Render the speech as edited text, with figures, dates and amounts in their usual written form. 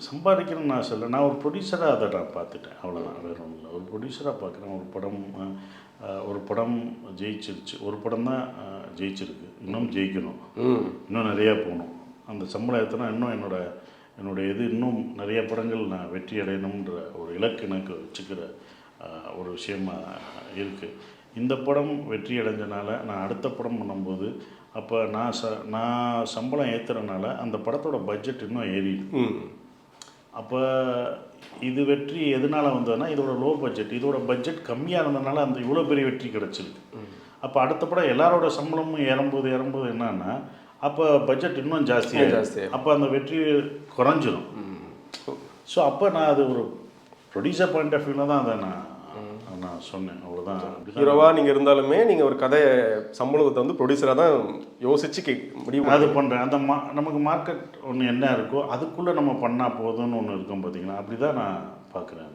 சம்பாதிக்கணும்னு நான் சொல்ல, நான் ஒரு ப்ரொடியூசராக அதை நான் பார்த்துட்டேன், அவ்வளோதான், வேறு ஒன்றும் இல்லை. ஒரு ப்ரொடியூசராக பார்க்குறேன். ஒரு படம் ஜெயிச்சிருச்சு, ஒரு படம் தான் ஜெயிச்சிருக்கு, இன்னும் ஜெயிக்கணும், இன்னும் நிறையா போகணும், அந்த சம்பளம் ஏற்றினா இன்னும் என்னுடைய இது இன்னும் நிறைய படங்கள் நான் வெற்றி அடையணுன்ற ஒரு இலக்கு எனக்கு வச்சுக்கிற ஒரு விஷயமா இருக்குது. இந்த படம் வெற்றி அடைஞ்சனால நான் அடுத்த படம் பண்ணும்போது அப்போ நான் சம்பளம் ஏற்றுறதுனால அந்த படத்தோட பட்ஜெட் இன்னும் ஏறிடுது. அப்போ இது வெற்றி எதனால் வந்ததுன்னா, இதோட லோ பட்ஜெட், இதோட பட்ஜெட் கம்மியாக இருந்ததுனால அந்த இவ்வளோ பெரிய வெற்றி கிடச்சிருக்கு. அப்போ அடுத்த படம் எல்லாரோட சம்பளமும் ஏறும்போது என்னன்னா, அப்போ பட்ஜெட் இன்னும் ஜாஸ்தியாக, அப்போ அந்த வெற்றி குறைஞ்சிரும். ஸோ அப்போ நான் அது ஒரு ப்ரொடியூசர் பாயிண்ட் ஆஃப் வியூவில் தான் அதை நான் சொன்னேன், அவ்வளோதான். ஹீரோவாக நீங்கள் இருந்தாலுமே நீங்கள் ஒரு கதையை சம்பளத்தை வந்து ப்ரொடியூசராக தான் யோசித்து முடிவு அது பண்ணுறேன். அந்த நமக்கு மார்க்கெட் ஒன்று என்ன இருக்கோ அதுக்குள்ளே நம்ம பண்ணால் போதும்னு ஒன்று இருக்கும் பார்த்தீங்களா, அப்படி தான் நான் பார்க்குறேன்.